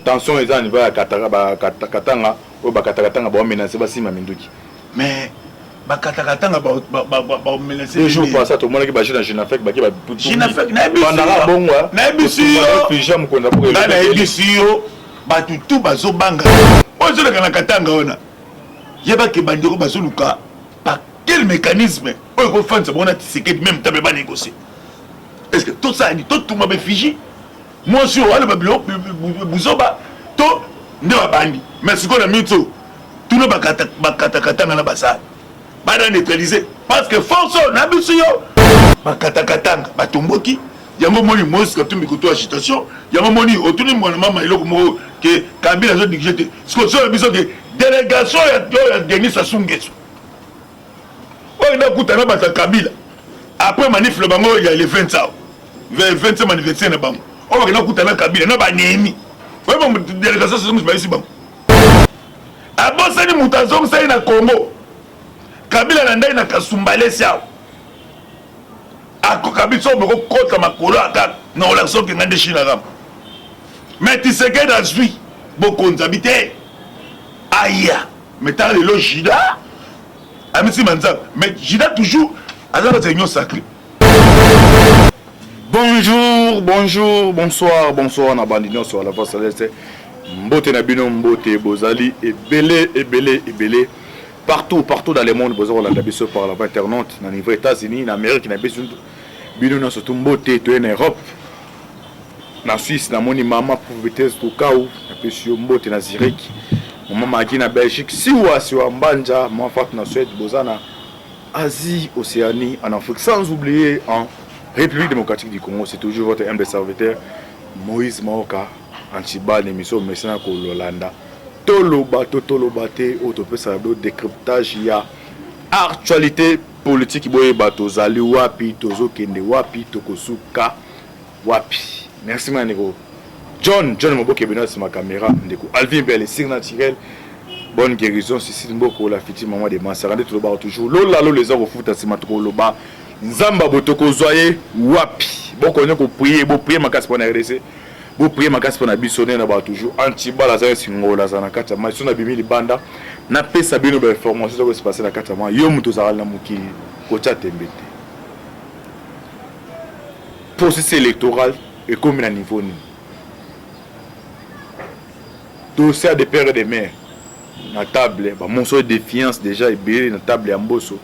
tension eza niveau ya katanga o bakatakatanga ba menacer basima minduki mais bakatakatanga ba menacer les jours passés tout le monde qui ba jeune Jinafek ba ki ba Jinafek na bandara bongwa na bisiyo pijam ko na pour na bisiyo ba tutu bazo banga ozo le kana katanga ona yeba ke bandeko bazo luka par quel mécanisme o ko fanza bona tisiketi même tabe ba négocier est-ce que tout ça ni tout ma be Fiji moi aussi on va le babilo buzoba to nde bandi mais siko na mito tout le bakata na basa ba neutraliser parce que force na biso yo bakata batomboki yango moni mosika tumbi kuto agitation yango moni otuni mwana mama iloko mo ke Kabila zo digité siko so biso ke délégation ya Denis Sassou Nguesso o na kutana bata Kabila après manif le bango ya le 20 ans 20e anniversaire na bango on va kutana Kabila na ba nemi ouais bon délégation Sassou Nguesso ici bon abosani mutazo msai na Congo Kabila na ndai na Kasumbale siao ako Kabila boko kota makolo aka na relation ke ngande China ram mais tu sais que dans lui beaucoup d'habiter aya mais t'as le logida amisi manza mais jida toujours azana réunion sacrée. Bonjour, bonjour, bonsoir, bonsoir na bandino sur la voix céleste. Mbote na bino mbote bozali ebele partout dans le monde bozali la biso par la voie internaute na niveau États-Unis, na Amérique na biso bino na surtout mbote to en Europe. Na Suisse na moni mama pour vitesse to kaou na biso mbote na Zurich. Mama qui na Belgique siwa mbanja moi fat na Suède bozana Asie, Océanie, en Afrique sans oublier en République démocratique du Congo, c'est toujours votre humble serviteur Moïse Maoka, Antiba, l'émission Messina Kololanda. Toloba, Tolobate, Autopesado, décryptage, il y a actualité politique, Boye Bato, Zali, Wapi, Tozo Kende, Wapi, Tokosuka, Wapi. Merci, Manego. John Moboke Benoît, c'est ma caméra. Alvin Bell, signe naturel. Bonne guérison, Cécile Mboko, la fille maman de Mansarande, Toloba, toujours. Lola, les heures au foot, c'est ma Toloba. Nzamba botoko zoye wapi boko nyoko prier ma casse pour na RDC bo prier ma casse pour na bisonner na ba toujours antiba la za singola za na kata ma sona bimi libanda na pesa bino ba information ko se passer na kata ma yo muto za na mukili ko cha tembete processus électoral et comme na niveau ni dossier de père et de mère na table ba monso de défiance déjà et na table ya mboso.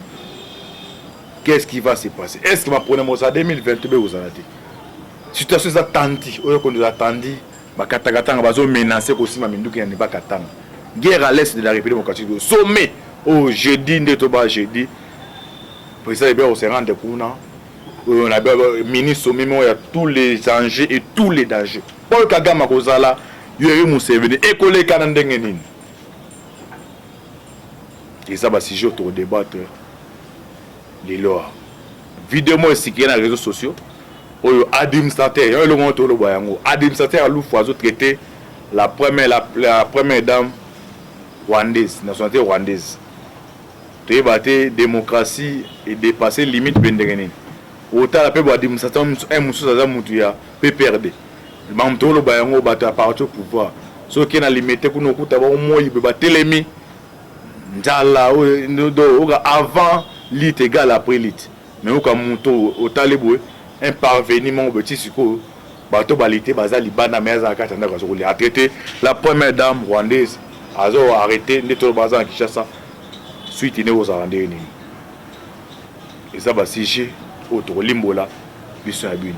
Qu'est-ce qui va se passer? Est-ce que ma première mois en 2022 vous en avez? Situation attendue, on nous attendit, ma katakatanga bazo menacé aussi ma minduki ya niba katanga. Guerre à l'est de la République démocratique au sommet au jeudi ndetoba jeudi. Président Ebert on se rend de kuna. On a ministre sommet il y a tous les enjeux et tous les dangers. Paul Kagame kozala, Yoweri Museveni écolé kanandenge nini. Et ça va si je autour débattre. Les lois. Vidéo moi aussi qui est dans les réseaux sociaux. Administrateur, administrateur a l'oufouazo traité la première dame rwandaise, nationalité rwandaise. Tu es démocratie et dépasser limite benderene. Autant la paix administrateur un monsieur ça mutuya peut perdre. Mam tolo bayango bata parti au pouvoir. Ce qui est limité qu'on nous coûte avoir au moins il peut battre l'ennemi. Njala avant lit égal après lit. Mais au cas monto au talibou un parveniment au petit suko bateau balité bazali bana meza katanda ko a traité la première dame rwandaise azo arrêté neto bazan Kinshasa suite né aux arrandés ni. Et ça va siger autour limbola biso ya bino.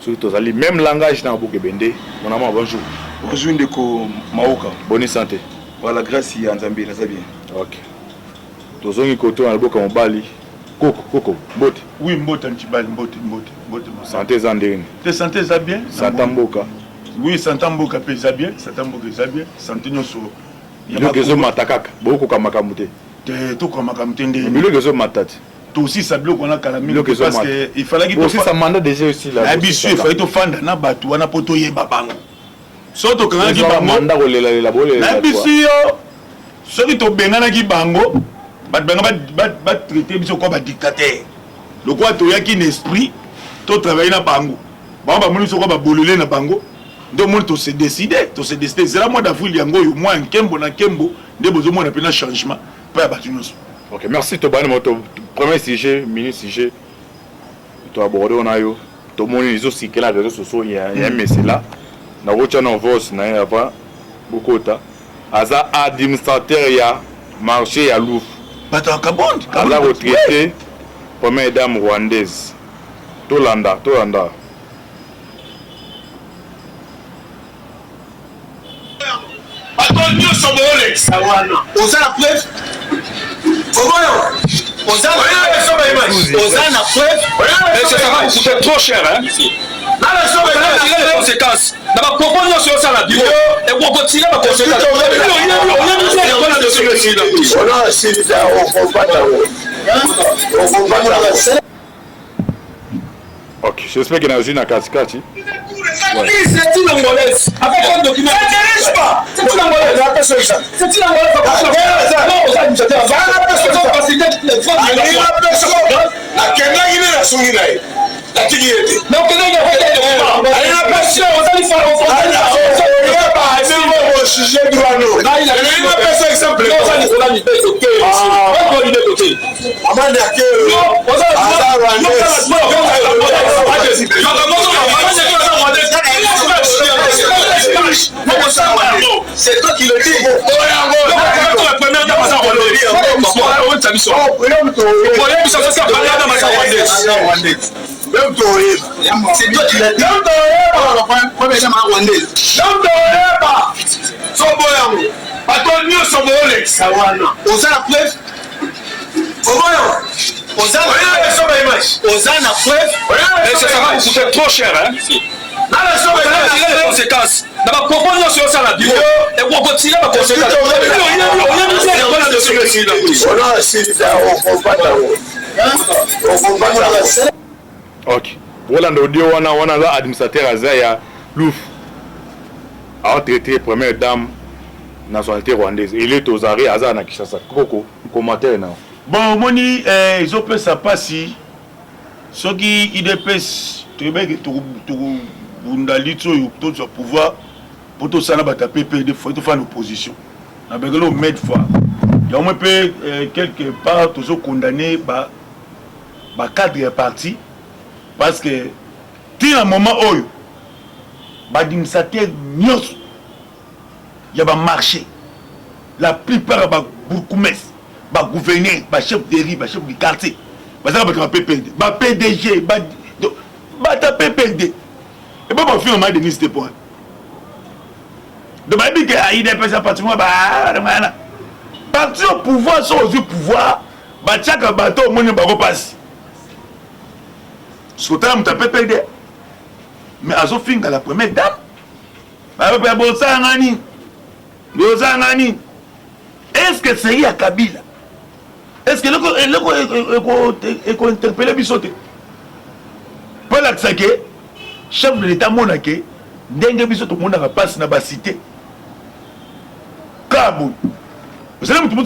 Surtout tozali même langage na bokebende. Mon ami bonjour. Bonjour ndeko Maoka. Bonne santé. Par la grâce ya Nzambe na bien. OK. Tozongi koto na boka mobali Coco mbote. Oui mbote ntibali mbote. Santé zandeni. Te santé za bien? Santé mboka. Oui santé mboka pe za bien, santé mboka za bien, santé nyoso. Biloko zo matakaka, boko ka makamute. Te to ka makamute ndé. Biloko zo matati. To aussi ça biloko na kala mingi parce que il fallait qu'il aussi ça mandat déjà aussi là. Habitué, il fallait to fanda na batu wana poto yeba bango. Soto kana ki bango. Mandat ko lela bole. Na bisiyo. Soki to bengana ki bango. Bat traiter biso comme dictateur. Le quoi to yaki un esprit to travailler na bango. Ba ba moni soko ba bololé na bango. donc moi to se décider c'est là mois d'avril yango yo moi nkembo na nkembo nde bozo mona pena changement pas battu nous. OK, merci Tobani moto premier sujet, mini sujet. To aborder on ayo. To moni les autres qui là réseaux sociaux il y a un message là. Na rocha na voice na yava bokota. Aza administrateur ya marché ya Louf. Bata kabond. Aza retraité première dame rwandaise. Tolanda. Bato nyonso boolekisa wana oza na preuve oza na preuve et ça va vous coûter trop cher les conséquences na bapropos nyonso osala biro ekokotila baconséquence OK, j'espère qu'il y a une katikati. Ouais. C'est une angolaise. Avec un document. Ça n'intéresse pas. C'est une angolaise. C'est une angolaise. Non, vous avez dit ça. La Kenya, il est la souris là. La Kenya, il est. Donc, il y a une personne. Vous allez faire un sujet de l'anneau. Il y a une personne exemple. Non, ça n'est pas l'idée. OK. On va l'idée côté. Avant d'accueillir. Non, on va c'est toi qui le dis. C'est toi qui le ça va vous coûter trop cher les conséquences. Na bapropos nyonso osala biro ekokotila baconséquence. OK. Voilà l'audio wana la administrateur Azaya Louf. A traité première dame nationalité rwandaise. Il est aux arrêts Azaya na Kinshasa. Koko commentaire na. Bon moni ils ont fait ça passi. Ce qui IDPS to bundalitso yo to pouvoir pour tout ça na bata PPD faut faire l'opposition. Na begelo med fois. Il y a au moins quelque part toujours condamné ba cadre parti parce que tout un moment oyo ba administrateur nyos il y a ba marché la plupart ba bourgmestre ba gouverneur ba chef de riz ba chef du quartier ba ça ba PPD ba PDG ba ta PPD et pas ma fille on m'a donné ce point de ma vie que il est pas parti moi parti au pouvoir sont au pouvoir ba tchaka bateau mon ba repasse Sotala mta PPD. Mais azo finga la première dame. Ba ba bosa ngani. Bosa ngani. Est-ce que c'est à Kabila? Est-ce que le interpellé bisoté? Pour l'accès chef de l'état monake ndenge bisoto monde va passer na ba cité. Kabou. Vous savez mutu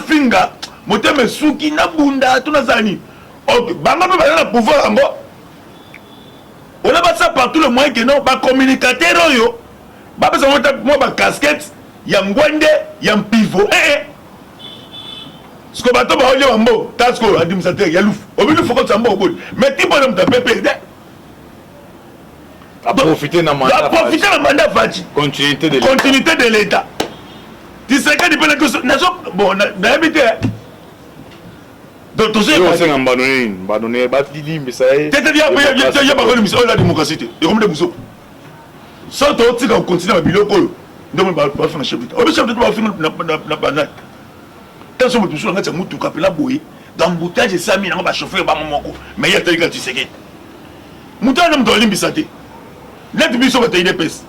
finga moteme suki na bunda tunazani. OK, banga pe ba na pouvoir ngo. On a pas ça partout le moyen que non ba communicateur yo. Ba pesa mo ba casquette ya ngwende ya pivot. Ce que bato ba olé mambo, tasko administrateur ya Louf. Obi Louf ko sambo obodi. Mais ti bonhomme ta PPD. A profiter na mandat. Profiter na mandat Fati. Continuité de l'état. Tu sais que depuis que bon na habité. Donc tout ça c'est abandonné batidi mais ça est. C'est-à-dire il y a pas de mission la démocratie. Et comme de muso. Ça to tika continuer na biloko. Donc ba faire chef d'état. Au chef d'état ba finir na banane. Tant que tout ça ngati mutu kapela boye. Dans embouteillage ça mi na ba chauffeur ba momoko. Mais il y a tel que tu sais que. Mutana mtoli mbisate. Net biso ba tayide pes.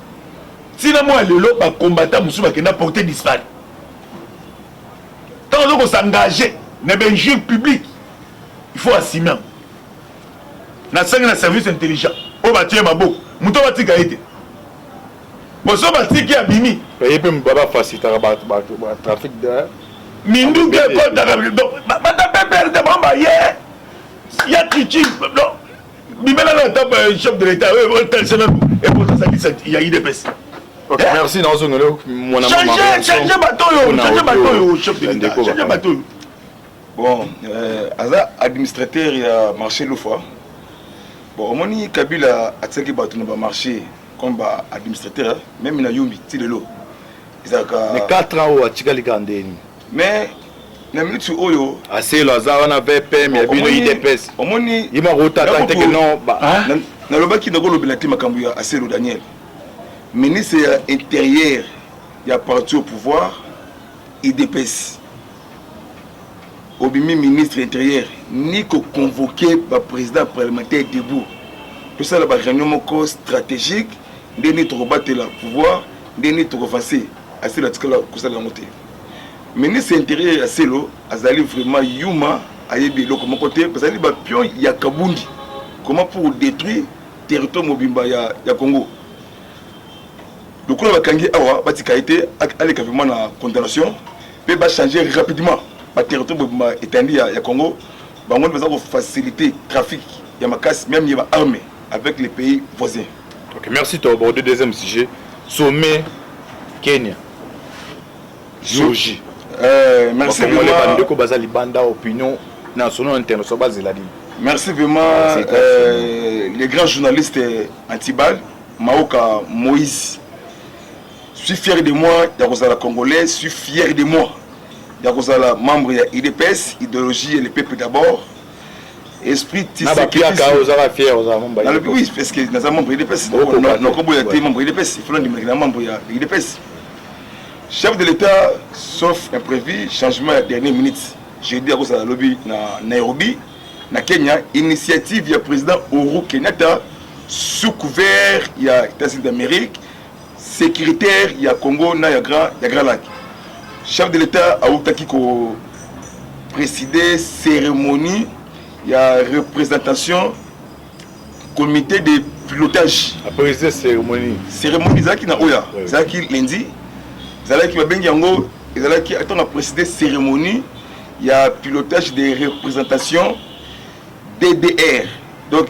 Si na moi lelo ba combattant musu ba kenda porter disparu. Tant qu'on s'engager dans un jeu public, il faut assumer. Dans un service intelligent, on va tuer ma boucle. Mouton va tirer été. Bon, ça va tirer à Bimi. Il peut me faciliter le trafic de. Mindou qui est contre la Bimi. Donc, il y a Titi. Non, Bimela n'a pas chef de l'État. Et pour ça, bazalisa ya IDPS. Ok, merci dans ce moment mon ami. Changer bateau, chef de l'État. Changer bateau. Bon, aza administrateur ya marché l'offre. Bon, omoni Kabila atsaki bato na marché comme administrateur, même na yumbi ti lelo. Mais 4 ans au Tikali Kandeni. Mais na minute oyo assez le hasard on avait PM ya bino IDPS. Omoni il m'a rota tant que non na lobaki na golo belati makambu ya assez le Daniel. Ministre intérieur ya parti au pouvoir IDPS. Obimi ministre intérieur ni ko convoqué par président parlementaire debout. Tout ça la réunion stratégique ndeni to battre le pouvoir ndeni to avancer assez la tikala kusala monter. Ministre intérieur ya Selo azali vraiment yuma ayebi loko mon côté parce que ba pion ya Kabundi comment pour détruire territoire mobimba ya Congo. Donc on va kangi awa batika été avec vraiment la condamnation peut ba changer rapidement le territoire mobimba étendu ya Congo ba on va faciliter trafic ya makas même ya armée avec les pays voisins. OK, merci toi pour le deuxième sujet sommet Kenya. Georgie. Merci vraiment. Opinion nationale internationale. Merci vraiment les grands journalistes anti-balles, Maoka Moïse. Je suis fier de moi, Yakozala Congolais, je suis fier de moi. Yakozala membre de IDPS, idéologie et le peuple d'abord. Esprit Tshisekedi. Oui, parce que nous sommes membres de l'IDPS. Nous sommes membres de l'IDPS. Il faut nous membre de l'IDPS. Chef de l'État, sauf imprévu, changement à la dernière minute. J'ai dit à cause de la lobby na Nairobi, na Kenya, initiative du président Uhuru Kenyatta, sous couvert, il y a États-Unis d'Amérique, sécuritaire, il y a Congo, il y a Grand Lac. Chef de l'État a outaki ko présider cérémonie, il y a représentation, comité de pilotage. Après cette cérémonie. Cérémonie, c'est qui na Oya, c'est qui lundi. Zalaki babengi yango ezalaki attend à présider cérémonie il y a pilotage des représentations DDR donc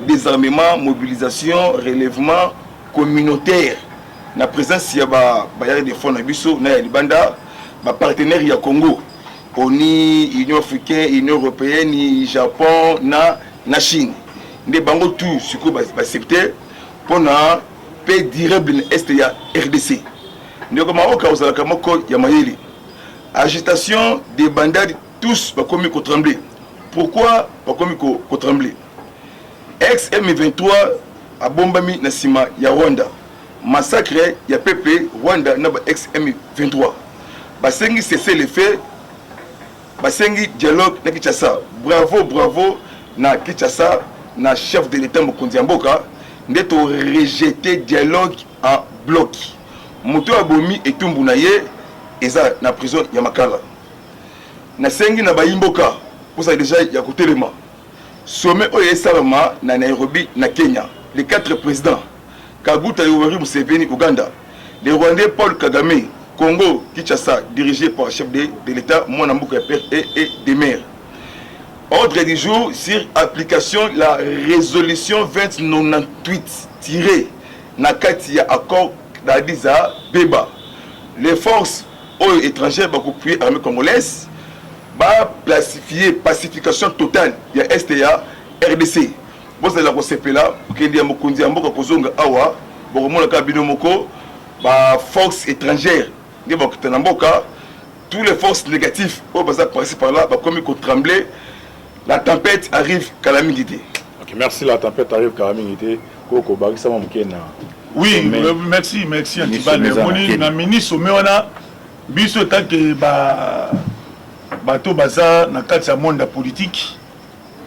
désarmement mobilisation relèvement communautaire na présence ya ba des fonds na biso na Libanda ba partenaire ya Congo ONU Union africaine Union européenne Japon na Chine nde bango tout siko ba secteur pour na paix durable est ya RDC. Nous avons agitation des bandades, tous commis qu'on tremblait. Pourquoi pas commis qu'on tremblait? Ex-M23 à Bombami Nassima, il y a Rwanda. Massacre, il y a PP, Rwanda, n'a pas ex-M23. Basengi cesser les faits, Basengi dialogue na Kinshasa. Bravo, bravo, na Kinshasa, na chef de l'État Mokonzi Mboka, n'être rejeté dialogue en bloc. Moto abomi etumbu na ye eza na prison ya Makala na sengi na bayimboka pour ça déjà ya kotelema sommet oyo esalama na Nairobi na Kenya les 4 présidents Kaguta Yoweri Museveni Uganda le Rwandais Paul Kagame Congo Kinshasa dirigé par le chef de l'État Mwana Mboka Père et des maires. Ordre du jour sur application la résolution 2098 tirée na kati ya accord d'Adiza Beba. Les forces étrangères vont appuyer l'armée congolaise, va placifier pacification totale de la STA RDC. Vous allez la CP là, pour qu'il y ait un Mokundi Amboka Kozonga Awa, pour que le cabinet Moko, forces étrangères, tous les forces négatives, au bazar passer par là, comme il trembler, la tempête arrive calamité. Ok, merci, la tempête arrive calamité. Koko Barisa Mokena. Oui, merci Antibal. Na ministre Meona biso tant que bato baza na kati ya monde politique.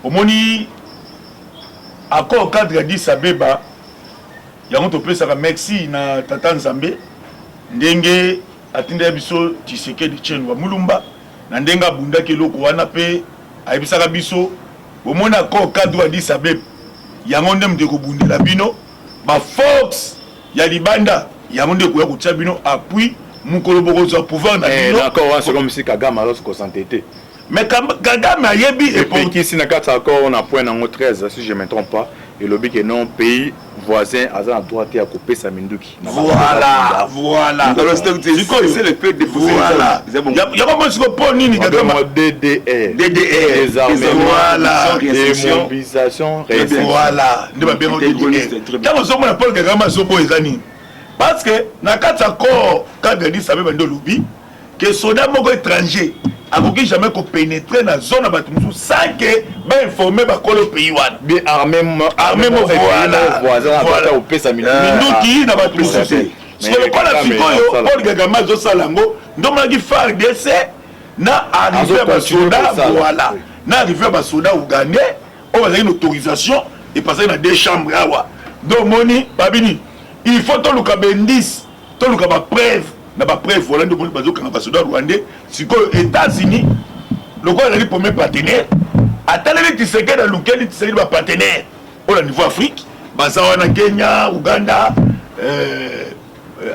Omoni accord cadre Addis Abeba yango to pesa merci na Tata Nzambe ndenge atinda biso Tshisekedi Tshilombo Mulumba na ndenga bunda keloko wana pe ayebisaka biso omoni accord cadre Addis Abeba yango ndem de ko bundela bino ba force ya Libanda ya monde ko ya kotia bino appui mukolo bokozo pouvoir na bino d'accord c'est comme si Kagame alors ko s'entêter mais Kagame ayebi et pour qui si na kata accord on a point en 13 si je me trompe pas et le but que non pays voisin aza na droit ya kopesa minduki. Voilà. C'est le fait de voilà. Il y a pas siko pour nini kagama DDR. Voilà. Démobilisation. Voilà. Ne ba bien DDR. Quand on a Paul Kagama soko ezani. Parce que na kata ko Kagadi sabe bando lubi que soldat moko étranger akoki jamais ko pénétrer na zone à Batumsu sans que ba informer ba kolo pays wana. Bien armé voilà. Voisin au pesa minuki na Batumsu. Ce que pas la fikoyo Paul Kagama zo salango ndoma ki FARDC na arrivé ba soldat voilà. Na arrivé ba soldat ougandais on a une autorisation et passer dans deux chambres awa. Donc moni babini il faut tout le cabendis, tout le preuve, na ba preuve voilà de bon bazo quand ambassadeur rwandais, si que États-Unis, le quoi est le premier partenaire, attendez que tu sais que dans lequel tu sais le partenaire au niveau Afrique, baza wana Kenya, Ouganda,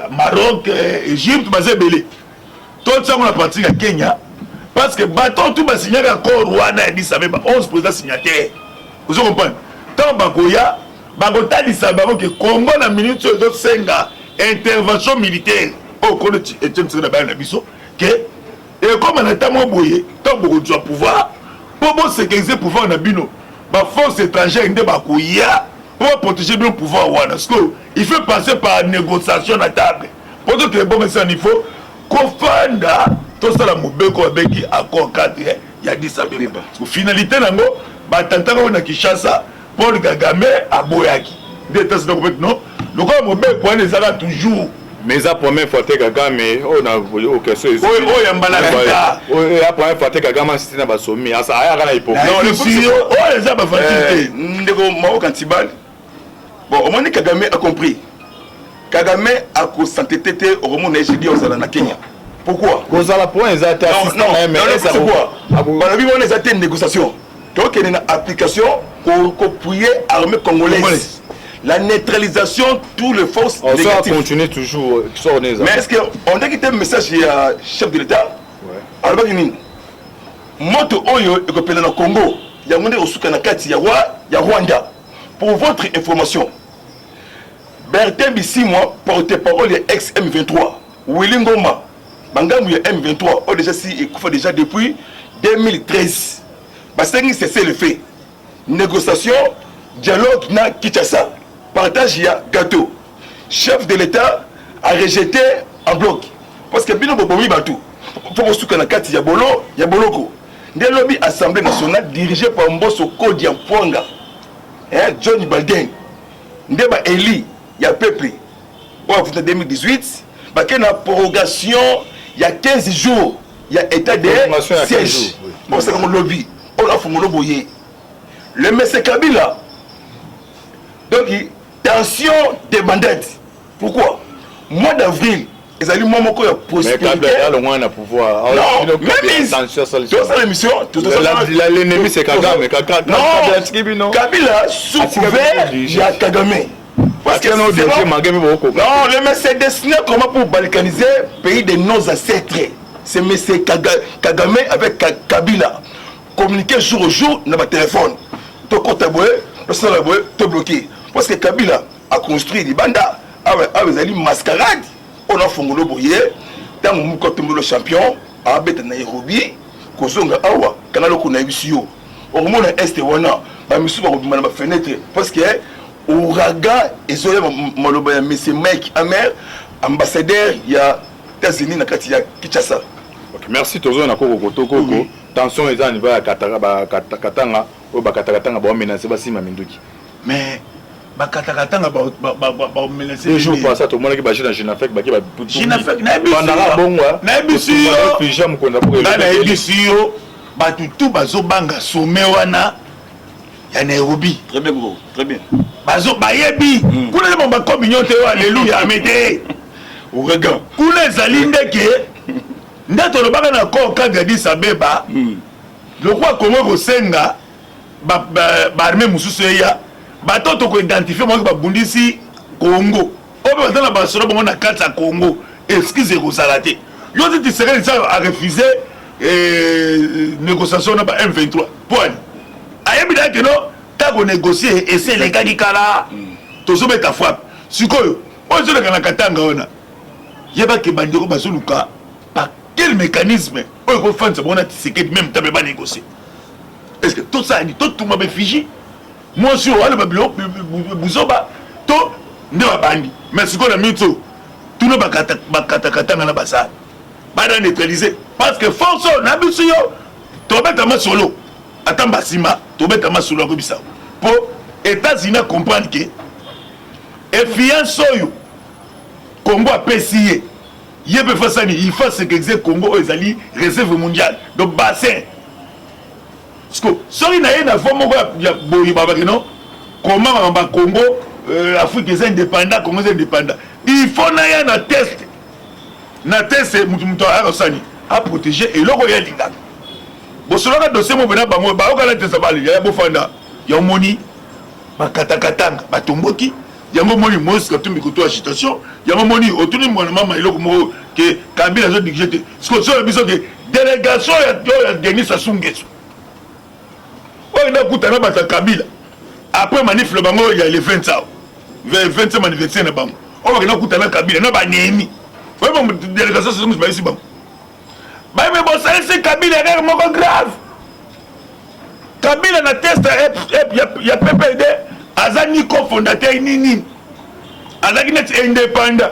Maroc, Égypte, baza belé. Tout ça on a parti à Kenya parce que bateau tout ba signer accord Rwanda dit ça même 11 présidents signataires. Vous comprenez? Tant bakoya bakotalisa bango ke Congo na minute oyo ezosenga intervention militaire oyo kono Etienne Tshisekedi na na biso ke ekoma na ntango boye ntango bokozwa pouvoir mpo bosekerize pouvoir na bino baforce étrangère nde bakoya mpo baprotéger bino pouvoir wana parce que il faut passer par négociation na table mpo to ke bomesana il faut kofanda tosala mobeko babengi accord cadre ya Addis Abeba finalité nango batantaka oyo na Kinshasa Paul Kagame aboyaki d'état c'est donc non le quoi mo be quoi les ala toujours mais la première fois que Kagame on a question ya mbala vita la première fois que Kagame c'était na basomi asa aya kana hypocrite non le CEO les a ba facilité ndeko mao kantibal bon au moins Kagame a compris Kagame a ko s'entêter au moment où dit aux na Kenya pourquoi cause la point exact non c'est quoi bana bi on les négociation donc il y a une application pour appuyer l'armée congolaise. La neutralisation toutes les forces négatives. On va continuer toujours. Mais est-ce qu'on a quitté un message à chef de l'État? Alors, moto oyo ekopela na Congo, yango nde osuka na kati ya Rwanda. Pour votre information, Bertin Bisimwa, porte-parole de ex-M23, Willy Ngoma, bangamu ya M23, ont déjà si déjà depuis 2013. Parce que c'est le fait. Négociation, dialogue na Kinshasa, partage ya gâteau. Chef de l'État a rejeté en bloc. Parce que bino bobomi batou. Faut que souka na kati ya boloko. Ndé lobby Assemblée nationale dirigée par Mbosso Kodi Mpuanga. John Balden. Ndé ba Eli ya peuple. Au 2018, ba kena prorogation il y a 15 jours, il y a état de siège. Bon c'est comme lobby. On a fumé boyer. Le monsieur Kabila, donc tension des bandettes. Pourquoi? Mois d'avril, ils allaient moi mon corps prospérité. Mais Kabila a pouvoir. Non, même tension sur l'émission. L'ennemi c'est Kagame. Non, Kabila sous couvert, il y a Kagame. Parce que non, le monsieur est destiné comment pour balkaniser le pays de nos ancêtres. C'est monsieur Kagame avec Kabila. Communiquer jour au jour dans ma téléphone. Tu es bloqué. Parce que Kabila a construit des bandas avec des mascarades. On a fait un boyer. Dans mon côté, le champion, à Nairobi, Kozonga Awa, Canal Konaibisio. Au moment où est wana, ma fenêtre. Parce que ouragan, ils ont M. Mike Amer, ambassadeur, il y a États-Unis, il y a Kinshasa. Merci Tozo na Koko Koko. Tension est à niveau à Katanga ou Bakatanga ba menacer ba sima minduki. Mais Bakatanga ba menacer. Deux jours pour ça tout le monde qui ba chez Jinafek ba qui ba Jinafek na bisu. Bandara bongwa. Na bisu. Pijam ko na pour. Na bisu ba tout bazo banga sommet wana ya Nairobi. Très bien gros, très bien. Bazo bayebi. Kuna le ba communion te alléluia mete. Ouragan. Kuna zalindeke ndato lobaka na ko Addis Abeba le roi Congo kosenga ba armée mususu ya batoto ko identifier mo ba bundisi Congo o ba dans ba solo bongo na kati ya Congo excuse ko salate yo ti Tshisekedi a refusé négociation na ba M23 point ayebi da que non ta ko négocier et c'est les gars di kala tozobeta frappe sikoyo oyo ezoleka na katanga wana yebaki bandeko bazoluka par quel mécanisme oyo kofandisa bango na Tshisekedi même tabe banégocie est-ce que tosani totuma befiji mwasi oyo wale babilo buzoba to nde babandi mais sikoyo na mito tuna bakatakatanga na basala bada neutraliser parce que force oyo na biso yo tobeta masolo ata mbasima tobeta masolo yango bisao po États-Unis comprendre que effiance oyo Congo apesi ye yebe fasani il faut ce que Congo ezali réserve mondiale donc bassin parce que sori na ye na vomo ya boyi babaki non comment ba Congo Afrique est indépendant Congo est indépendant il faut na ya na test mutu arosani a protéger et loko ya lingaka bosoloka dossier mo bena bango ba okala test bali ya bofanda ya moni bakatakatanga batomboki yango moni Moïse Katumbi koto agitation yango moni otuni mwana mama iloko mo ke Kabila zo digité ce que so biso ke délégation ya Denis Sassou Nguesso oyo na kutana bata Kabila après manif le bango ya le 20 ans 20e anniversaire na bango oyo na kutana Kabila na banemi oyo mo délégation Sassou Nguesso ba ici bango ba me bo ça Kabila est moko grave Kabila na test ya PPD azani cofondateur nini azaki net indépendant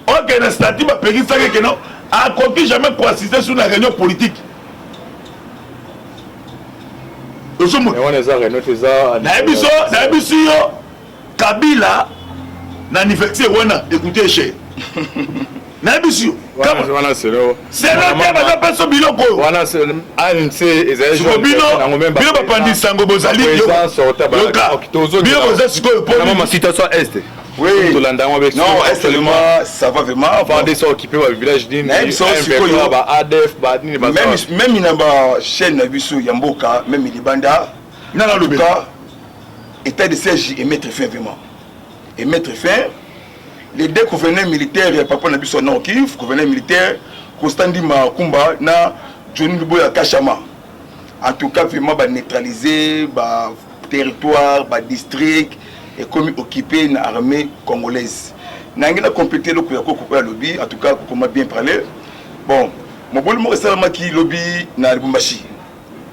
ok na statut ba pekisa ke non a conquis jamais pour assister sur la réunion politique na biso yo Kabila na anniversaire wana écoutez cher na biso wana selo te baza peso biloko wana ANC ezali bino bapandi sango bozali bino boza sikoyo ma situation est oui non est seulement ça va vraiment enfin des occupés au village din ba ADF ba nini ba même na ba chaîne na biso ya mboka même libanda na la loka état de siège et mettre fin vraiment et mettre fin les deux gouverneurs militaires papa na biso na Kivu gouverneur militaire Constantin Makumba na Johnny Luboya Kachama en tout cas vraiment ba neutraliser ba territoire ba district et comme occupé na armée congolaise nangina compléter le ko lobby en tout cas comment bien parler bon mobolo mo salama ki lobby na Lubumbashi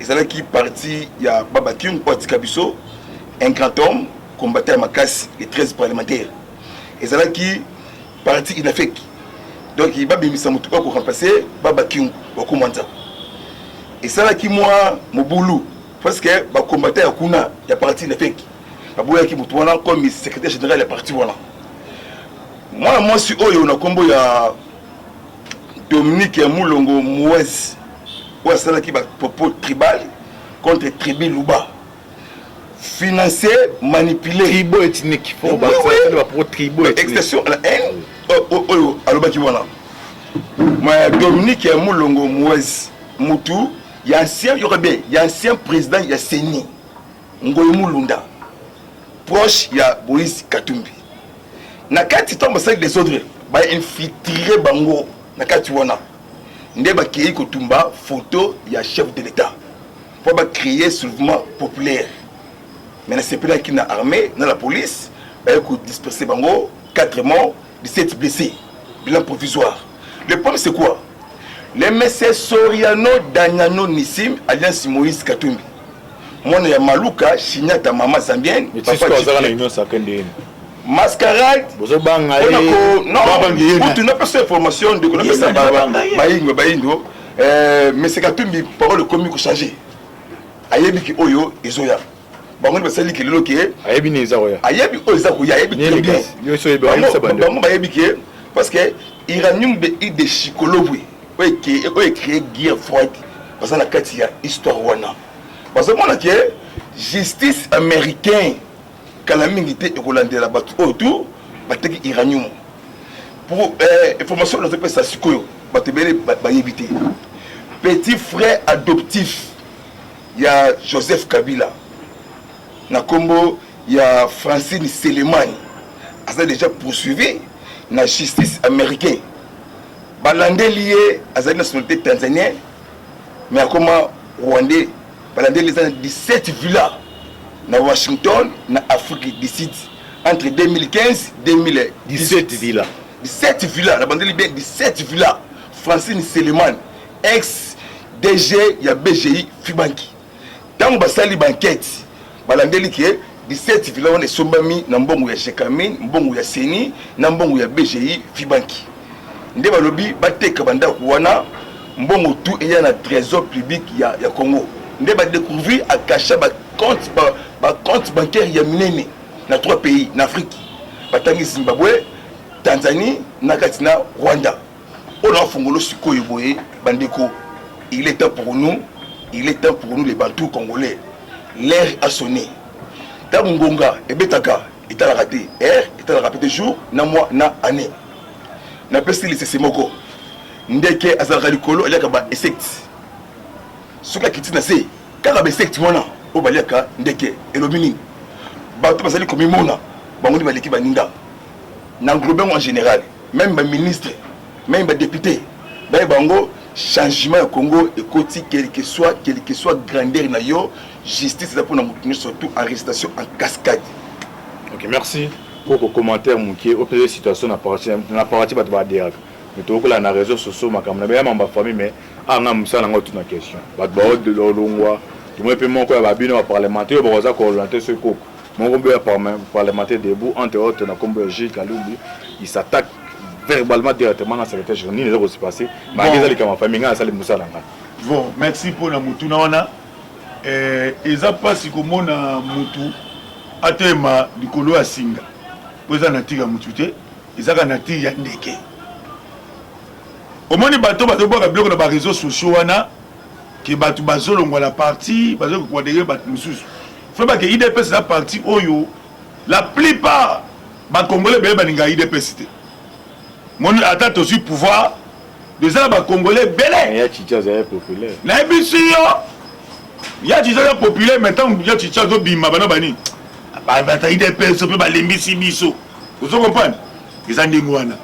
ezala ki parti ya Baba King parti Kabiso un grand homme combattant Makasi et 13 parlementaires ezalaki parti inafeki donc il va bimisa mutu ko remplacer Baba King wakumwanza ezalaki moi mobulu parce que ba combattant ya kuna ya parti inafeki baboya ki mutu wana comme secrétaire général ya parti wana moi si oyo na kombo ya Dominique Mulongo Mouez ou ezalaki ba propos tribal contre tribu Luba financer, manipuler. Tribo ethnique. Faut tribo ethnique. Extension à la haine. Moi, Dominique Mulongo Mouez Moutou, il y a ancien président, il y a Seni. Ngoy Mulunda. Proche, il y a Moïse Katumbi. Nakati tombe avec les autres, bah infiltrer bango. Nakati wana. Ndeba kei kotumba photo, il y a chef de l'État. Pour créer soulèvement populaire. Mais c'est pas qui n'a armée, dans la police, il a dispersé bango, 4 morts, 17 blessés. Bilan provisoire. Le problème c'est quoi? Les messieurs Soriano, Danyano, Nissim, alliance Moïse Katumbi. Moi, il y a Maluka, Chignata, Mama Zambienne. Mascarade. Non, tu n'as pas cette information de connaître ça. Baïndo. Mais c'est Katumbi, parole comique changé. Ayebiki Oyo, Ezoya. Bango basali ke lelo ke ayebi ni zaroya ayebi oza ko ayebi très bango bayebi ke parce que iranium de ide chikolobwe oye créer guerre froide parce que la kati ya histoire wana parce que mona ke justice américain kala mingi te ekolandela batu autour bateki iranium pour information dans ça sikoyo batebele bayebi te petit frère adoptif ya Joseph Kabila na Kombo, il y a Francine Selemani. Elle a déjà poursuivi la justice américaine. Balandé lié à la nationalité tanzanienne, mais comment Rwandais, Balandé les 17 villas na Washington, na Afrique du Sud, entre 2015 et 17 villas. 17 villas, la bande bien 17 villas. Francine Seleman, ex-DG, il y a BGI, Fibanki. Tant que ça, les banquettes, balandeli qui est 17 villas, on est sombami, n'ambon ou ya Chekamine, n'ambon ou ya Seni, n'ambon ou ya BGI, Fibanki. Ndé balobi, bate kabanda kouana, n'ambon tout et y a un trésor public, il y a Congo. Ndé ba découvrir à cacher compte bancaire, il y a minene, dans 3 pays, en Afrique. Batangi Zimbabwe, Tanzanie, Nakatina, Rwanda. On a fongolo sikoyo boye bandeko. Il est temps pour nous les Bantous congolais. L'air a sonné. Tamungonga et Betaka est à la raté. Air est à la répété jour, na mois, na année. Na pesti li sesemoko. Ndeke azalaka likolo aliaka ba insecte. Soka kiti na se, kaka ba insecte mona o baliaka ndeke elomini. Bato bazali komimona, bangoni baleki baninga. Na englobé en général, même ba ministre même les députés, changement au Congo et côté quel que soit grandeur na yo, justice pour nous surtout arrestation en cascade. Ok, merci pour vos commentaires qui au de situation n'a partie pas de dire. Mais tout là na réseaux sociaux ma caméra bien ma famille mais on a ça na toute une question. Ba de longwa, du moins paiement quoi ba bino parlementaire ba za ko orienter ce coco. Mon combat parlementaire debout entre autres na combat Gilles Kalumbi, il s'attaque verbalement directement dans la secrétaire générale. Ni les autres se passer. Bon, merci pour la moutou. Et ça passe comme on a moutou. Atema du colo à Singa. Vous en avez un moutouté. Et ça, on a dit Yandeke. Au moins, les bateaux, ils ont des réseaux sociaux. Qui battent la partie. Parce que vous avez battu Moussous. Il faut que l'IDP, c'est la partie. La plupart des Congolais, ils ont IDP. Mon attente aussi pouvoir de ça les Congolais belé. Il y a Chicha populaire. La émission il y a Chicha populaire maintenant il y a Chicha do bima bana bani. Ba bataille des personnes ba lembisi biso. Vous comprenez? Ils ont des ngwana.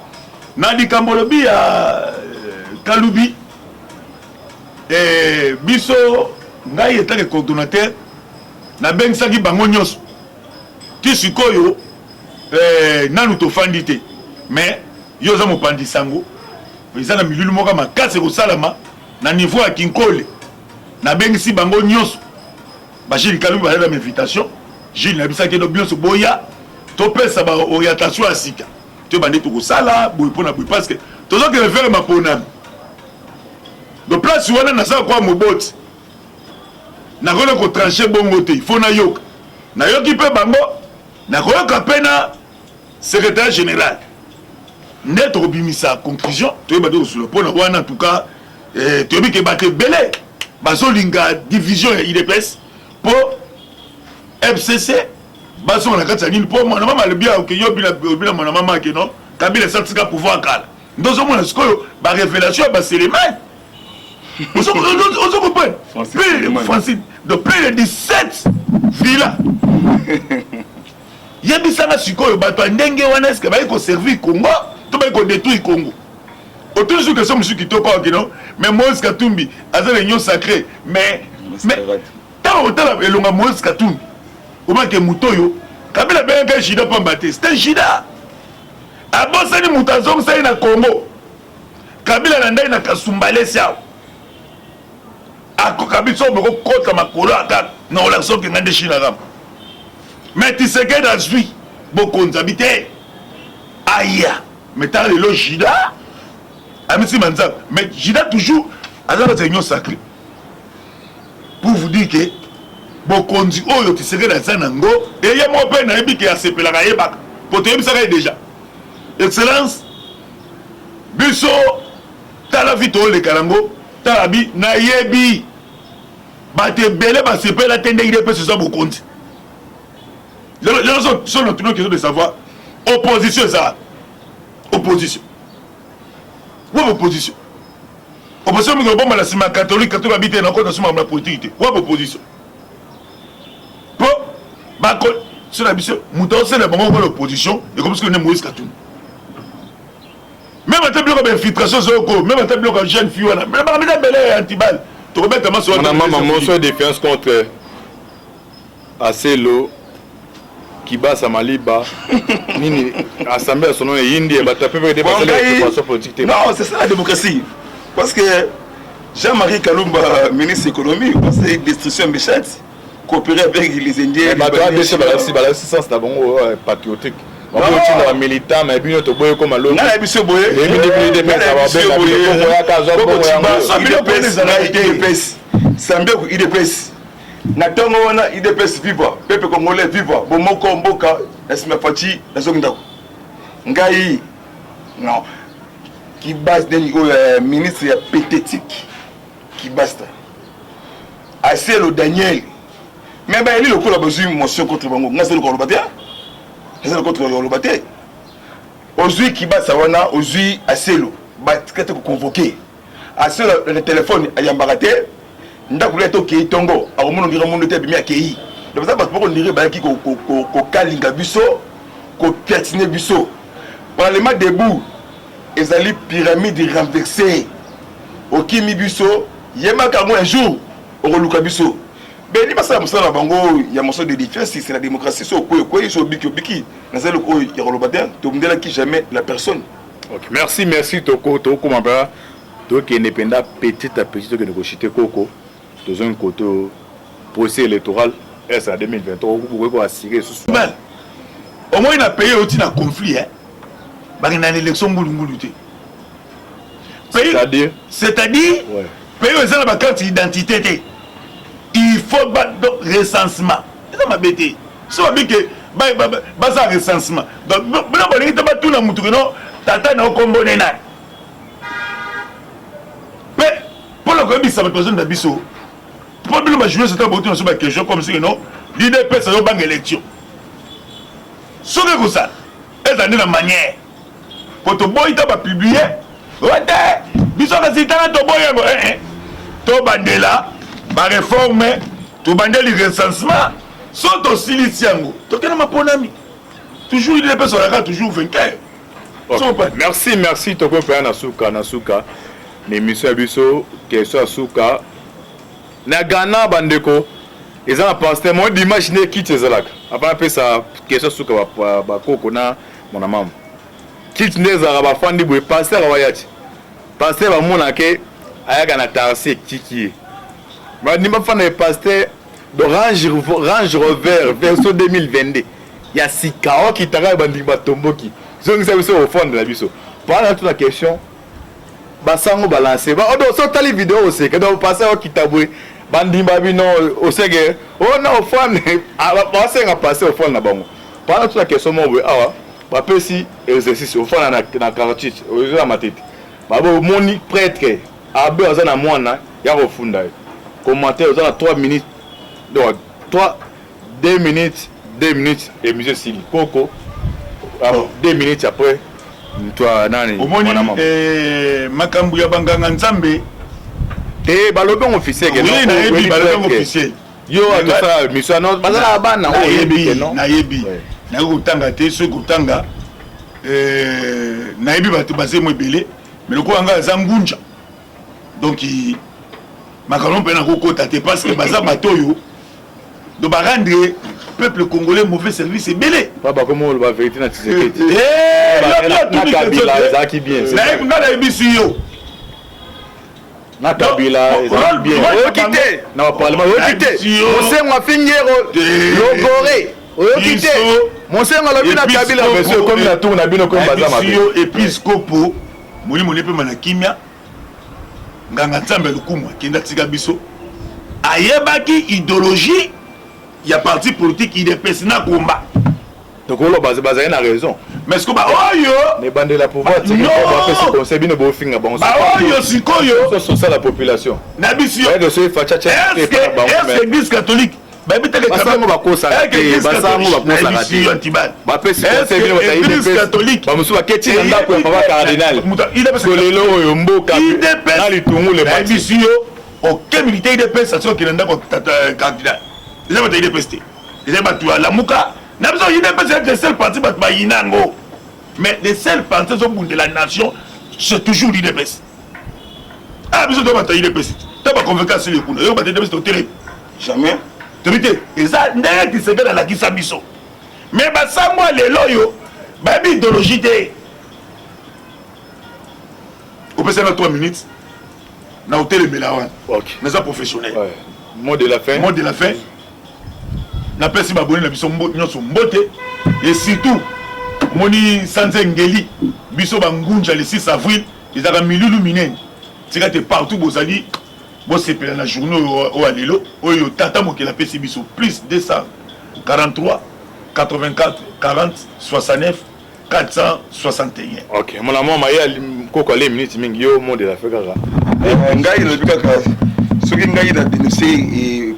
Na di Kambolobi à Kalubi biso ngai état que coordonnateur na bengisaki bango nyonso. Ti sikoyo nanu to fandité mais yo za mopandi sango eza na milulu moka makase ko salama na niveau ya kinkole na bengisi bango nyonso ba Gilles Kalumbi ba la invitation Gilles na bisaki do bionso boya to pesa ba orientation asika to bandi to ko sala boy pona boy parce que to zo que faire ma pona do place wana na sa kwa moboti na kona ko trancher bongo te faut na yoka na yoki pe bango na koyoka pena secrétaire général net obimisa conclusion tu es sur le point en tout cas tu es que battre belé bazolinga division ya IDPS pour FCC baso na kati nini pour moi maman le bien que yo bila mona maman que non Kabila satika pouvoir kala ndozo mona sikoyo ba révélation ba Seleman on se comprend Francis de plus de 17 villas yebisanga sikoyo bato ndenge wana est-ce que ba ko servir Congo tout va détruire Congo. Autant de questions monsieur qui te parle non mais Moïse Katumbi a des réunions sacrées mais tant et longa Moïse Katumbi comment que Mutoyo Kabila ben que Jida pas battre c'était Jida a bon ça ni Mutazong ça na Congo Kabila na ndai na Kasumbale sia a ko Kabila so ko kota makolo aka na relation que ngande China ram mais tu sais que dans lui beaucoup d'habiter aïe mais t'as le Jida Amisi Manzab mais Jida toujours à la réunion sacrée pour vous dire que bokondi oyo tiseke na sanango et ya mo pe na ebi ke asepela ka yebaka poto yebisa ka déjà excellence biso tala vito le kalango tala bi na yebi bate belé ba sepela tende ide pe ça bokondi les gens sont notre question de savoir opposition ça opposition ou opposition opposition mais bon la sima catholique quand on habite dans contre sima la politique ou opposition pour ba ko sur la mission mouton c'est le bon l'opposition et comme ce que Moïse Katumbi même à tableau comme infiltration zoko même à tableau comme jeune fille là même à belé antibal to remettre comment sur maman motion de défiance contre Acelo Kibasa Maliba, Nini, Assemblée, son nom est Indie, politique. Non, c'est ça la démocratie. Parce que Jean-Marie Kalumba, ministre de l'économie, c'est une destruction méchante, coopérer avec les Indiens. C'est ça, c'est bon patriotique. On peut utiliser un militant, mais puis notre boy comme l'autre. Non, il Natongo wana IDPS vivre, peuple congolais vivre, bomoko mboka, esma fati, na zongindako. Ngai non. Qui base de ministre pathétique qui basta. Assez le Daniel. Mais ben il le coup la besoin motion contre bango. Nga c'est le kolobaté. C'est le contre le kolobaté. Aujourd'hui qui basta wana, aujourd'hui assez le ba kete ko convoquer. Assez le téléphone ayambaraté. Ndakule to ke tongo akomono ngira mundu te bimi akei donc ça parce qu'on dirait ba ki ko kalinga biso ko piatiner biso parlement debout ezali pyramide renversée okimi biso yema ka un jour okoluka biso beni basa musala bango ya moso de défiance c'est la démocratie so ko so biki na zelo ko ya kolobata to mundela ki jamais la personne. OK, merci Toko ma père to qui indépendant petit à petit to que négocier Koko dans un côté procès électoral est en 2023 vous pouvez assurer ce soir. Au moins il a payé aussi un conflit hein. Ba une élection ngulu té. C'est-à-dire ouais. Payer ça la carte d'identité té. Il faut recensement. Ça m'a bêté. Ça veut dire que ba ça recensement. Donc bla ba ngi ta tout na mutu no tata na kombo nena. Mais pour le que ça me personne d'abisso. Pour le que je suis beaucoup sur ma question comme si non, l'IDP c'est une banque élection. Ce que ça, est dans la manière. Pour te boy ta pas publier. Ouais, biso ka sitana to boy to bandela, ba réforme, to bandeli recensement, sont aussi litiango. To kana maponami. Toujours l'IDP sera toujours vainqueur. Merci Toko Paya Nasuka. L'émission Abisso, question Asuka. Na Ghana bandeko, ils ont pasteur moi d'imaginer qui tu es là. Après après ça question Asuka ba koko na mon maman. Qui tu es là ba fandi boy pasteur wayati. Pasteur ba mona ke ayaga na tarsi kiki. Ma ni ma fana pasteur de Range Rover version 2022. Il y a Sikao qui t'a bandi ba tomboki. Zongi ça au fond de la biso. Pendant toute la question basango balancer ba odo so tali vidéo aussi que do passer au kitabwe bandimba bino au sege oh na au fond ba senga passer au fond na bango pendant toute la question mo we awa ba pesi exercice au fond na carotite au la matete ba bo moni prêtre abe ozana mwana ya refunda commentaire ozana 3 minutes donc 2 minutes et monsieur Sili Coco 2 minutes après toi nani mwana makambu ya banganga nzambe te balobon officiel que non na yebi balobon officiel yo atosa mission non bazala bana o yebi non na yebi na kutanga te so kutanga na yebi bato basé mo belé mais le ko anga za ngunja donc makambu pe na kokota te parce que baza batoyo do ba rendre peuple congolais mauvais service est belé. Papa comment la vérité na Tshisekedi. Na Kabila zaki bien. Na ebisiyo. Na Kabila zaki bien. O quitter. Na parlement o quitter. Monsieur m'a fingero logoré. O quitter. Monsieur m'a lobi na Kabila monsieur comme na tour na bino comme bazama. Ebisiyo episcopo moni moni pe mana kimia. Nganga Nzambe lukumwa kenda tika biso. Ayebaki idéologie. Il y a parti politique qui dépasse na combat. Donc on a na raison. Mais ce que ba oyo ne bande la pouvoir c'est que on fait ce conseil bino bo finga bon. Ba oyo sikoyo c'est ça la population. Na bisio. De ce facha cha est l'église catholique. Ba bitaka basango ba kosa te basango ba kosa te. Ba pesi conseil bino ba l'église catholique. Ba musu ba keti nda ko papa cardinal. Ko lelo oyo mboka na litungu le ba bisio aucun militaire de paix ça qui nda ko cardinal. Les gens ont pesté. Les gens ont la mouka. N'a pas besoin de les seuls partis Yinango. Mais les seuls partis de la nation, c'est toujours l'IDPS. Ah, besoin de battre l'IDPS. Tu n'as pas convaincu sur les coups. Tu n'as pas battre jamais. Tu as et ça, n'est-ce qui se fait dans la Kisabiso. mais basango lelo yo bayebi idéologie te opesana 3 minutes na otelemela wana naza professionnel mot de la fin napesi baboni na biso nyonso mbote et surtout moni sanze ngeli biso bangunja le 6 avril ezaka milulu minene tika te partout bozali bosepela na journée oyo alelo oyo tata mokela apesi biso plus 243 84 40 69 461. Ok, mon amour maya koko ale minute mingi yo mot de la fin kaka ngai lobi kaka soki ngai na dénoncer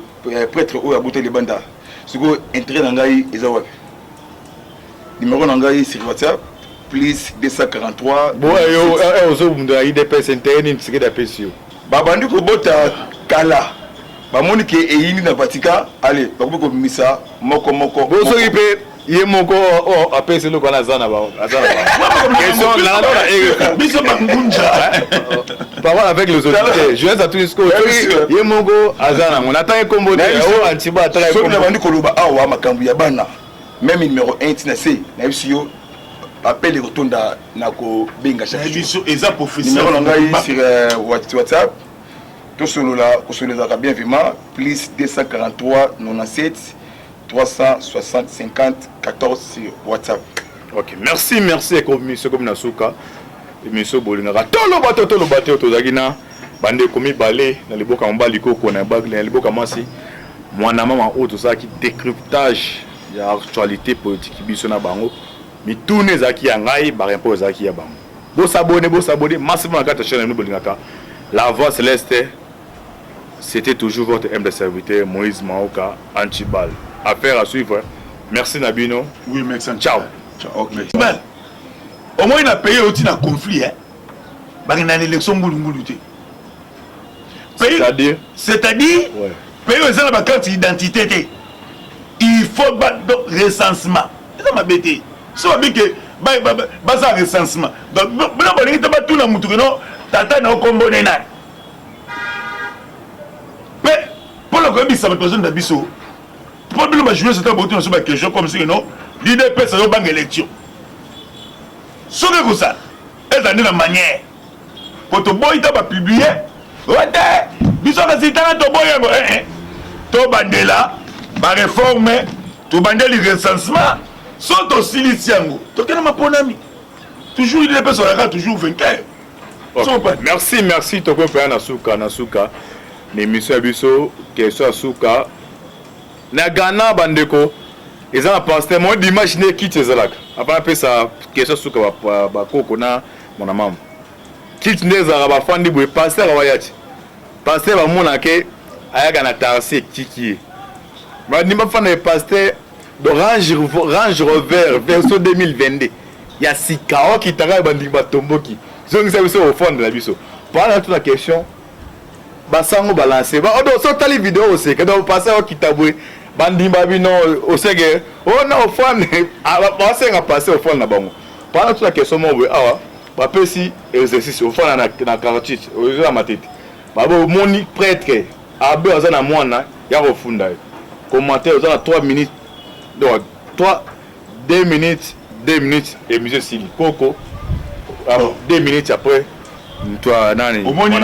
prêtre oyo abute libanda siko intérêt na ngai eza wapi numéro na ngai sur WhatsApp plus 243 bon yo ozo bunda IDPS intérêt ni tsike da pesio babandi kobota kala bamoni ke eyini na Vatican allez bakomi komisa moko bo soki pe ye moko apesi loko na zana ba question na na biso bangunja parole avec les autorités je laisse à tous jusqu'au ye moko azana on attend kombo de o antiba atala kombo so bandi koloba awa makambu ya bana même numéro 1 tinase na biso appel rotonda na ko benga chaque biso eza professionnel numéro ngai sur WhatsApp tout solo là ko solo za bien vraiment plus 243 97 360 50 14 sur WhatsApp. Ok, merci comme monsieur comme Nasuka et monsieur Bolingara. Tolo bateau tozagina bande komi balé na liboka mbali koko na bagle na liboka masi mwana mama auto ça qui décryptage ya actualité politique biso na bango mitune zaki ya ngai ba rempo zaki ya bango. Bo s'abonner massivement à ta chaîne nous Bolingaka. La voix céleste c'était toujours votre humble serviteur Moïse Maoka Antibal. Affaire à suivre. Merci Nabino. Oui, merci. Ciao. Ok. Au moins, il a payé aussi dans le conflit. Il y a une élection boulungouluté. C'est-à-dire, payer aux gens la carte d'identité. Il faut battre recensement. C'est ça ma bêtise. C'est ma bêtise. Basa recensement. Donc, il y a tout le monde. Tata n'a aucun bon énal. Mais, pour le coup, ça va besoin d'un biseau. Pour le moment, je vais vous dire quelque chose comme si non, l'idée peut être une élection. Ce que vous savez, c'est une manière. Pour te boire, il va publier. Ouais, bisous, c'est un peu boire. To bandela, ba réforme, to bandela le recensement, sont aussi les siango. To quel ma bon ami. Toujours il est pas sur la carte, toujours vainqueur. Merci, Toko Paya Nasuka. L'émission Abisso, question Asuka. Na Ghana bandeko eza na pasteur moi d'imaginer qui tu ezalaka après appeler ça question suka ba koko na mona mama qui tu nezara ba fandi boy pasteur wayati pasteur ba mona ke ayaka na tarsi kiki ba nimba fana pasteur d'Orange Rover version 2022 ya sikao ki tanga bandi ba tomboki zongi ça biso au fond de la biso pendant toute la question basango balancer ba odo so tali vidéo aussi que do passer au kitabwe bandimba bino osege ona ofane abasenga passer au fond na bango pendant toute la question mo awa ba pesi exercice au fond na carotite ozo la matete babo moni prêtre abe oza na mwana ya refunda commentaire oza na 3 minutes donc 2 minutes et monsieur Sili Coco 2 minutes après toi nani omoni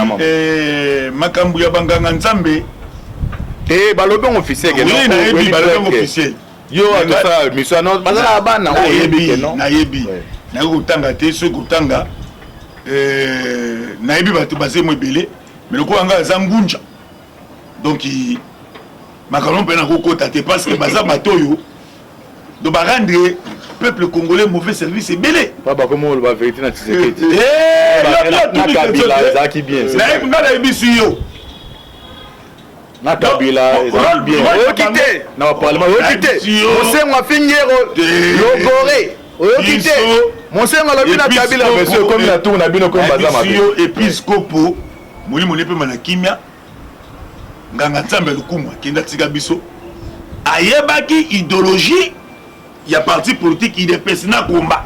makambu ya banganga nzambe balobi officiel oui na yebi balobi officiel yo atosa mission non bazala bana na yebi na kutanga te so kutanga na yebi bato basé mo ebele mais le ko anga za ngunja donc makambo pe na kokota te parce que baza bato yo do ba rendre peuple congolais mauvais service et belé papa comment la vérité na Tshisekedi na Kabila zaki bien na yebi yo na Kabila bien okité na parlement okité osengo afingero logoré okité monsengo la bina Kabila monsieur comme na tour na bino comme bazama episcopo moli moli pe mana kimia nganga nzambe lukumwa kenda tika biso ayebaki idéologie il y a parti politique il est personnel combat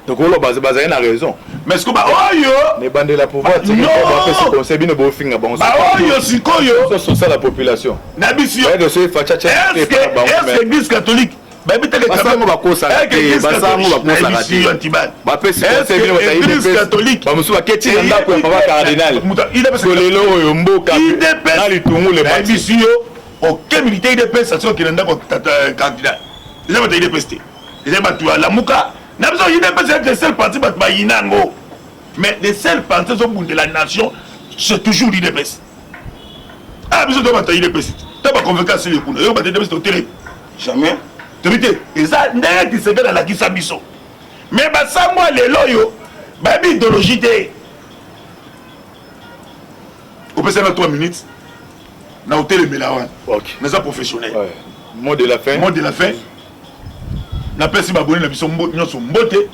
donc on bazay na raison mais ce que ba oyo ne bande la pouvoir c'est que va faire ce conseil bino bo finga bon ba oyo sikoyo c'est ça la population na biso de se facha est-ce que l'église catholique basango bakosaka te basango bakosaka te bapesi conseil bino batayi catholique bamosusu baketi na ndako ya papa cardinal kolelo oyo mboka na litungule bisi yo aucun militaire IDPS asoki na ndako cardinal eza bato IDPS te eza bato ya lamuka na biso IDPS eza le seul parti bato bayina yango mais le seul parti ezobundela nation c'est toujours l'IDPS biso to bato ya IDPS ta baconvaincance lekuna yo bato IDPS totele jamais tobite eza ndenge Tshisekedi alakisa biso mais basango lelo oyo bayebi idéologie te opesana 3 minutes na otelemela wana naza professionnel mot de la fin napesi baboni na biso nyonso mbote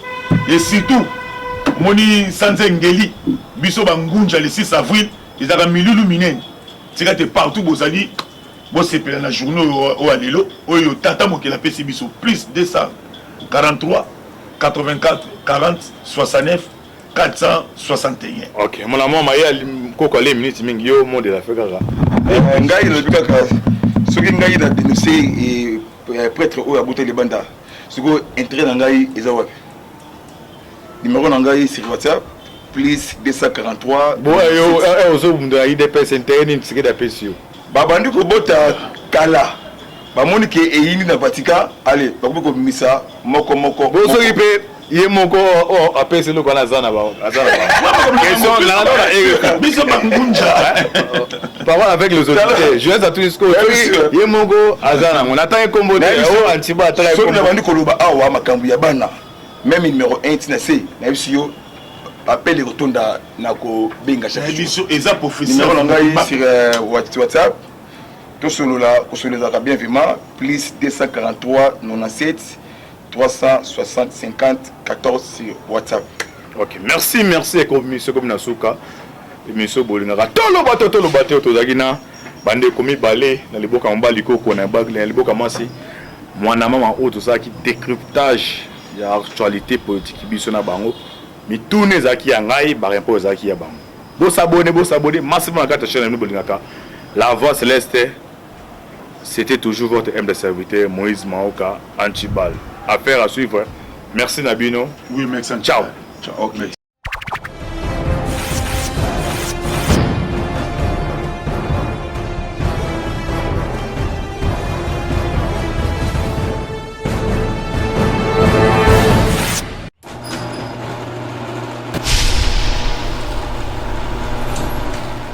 et surtout moni sanze ngeli biso bangunja le 6 avril ezaka milulu minene tika te partout bozali bosepela na journée oyo alelo oyo tata mokili apesi biso plus 243 84 40 69 461. Ok, mon amour, koko les minutes mingi yo mot de la fin kaka. Ngai na bikaka soki ngai na dénoncer prêtre oyo abuta les banda. Siko intérêt na ngai eza wapi? Numéro na ngai sur WhatsApp plus 243. Bo yo ozo bunda IDPS intérêt ni tsike da pesio. Babandi ko bota kala. Bamoni ke eyini na Vatican, allez, bakomi ko misa moko. Bo soki pe ye moko apesi loko na zana ba question la na Erika biso bangunja parole avec les autorités je vais à tout jusqu'au ye moko azana on attend un combo o antiba atala combo so na bandi koloba awa makambu ya bana même numéro 1 tinase na biso appel rotonda na ko benga chaque biso eza professionnel numéro ngai sur WhatsApp to solola ko soleza bien vraiment plus 243 97 360 50 14 sur WhatsApp. Ok, merci monsieur comme Nasuka. Monsieur Bolingaka. Tolo bato tozagina bande komi balé na liboka mbali koko na bagle na liboka masi. Mwana mama auto ça qui décryptage ya actualité politique biso na bango. Mi tourner zaki ya ngai ba rempo zaki ya bango. Bo s'abonner massivement à ta chaîne Bolingaka. La voix céleste. C'était toujours votre humble serviteur Moïse Maoka Antibal. Affaire à suivre. Merci Nabino. Oui, merci. Ciao. Ciao. Okay.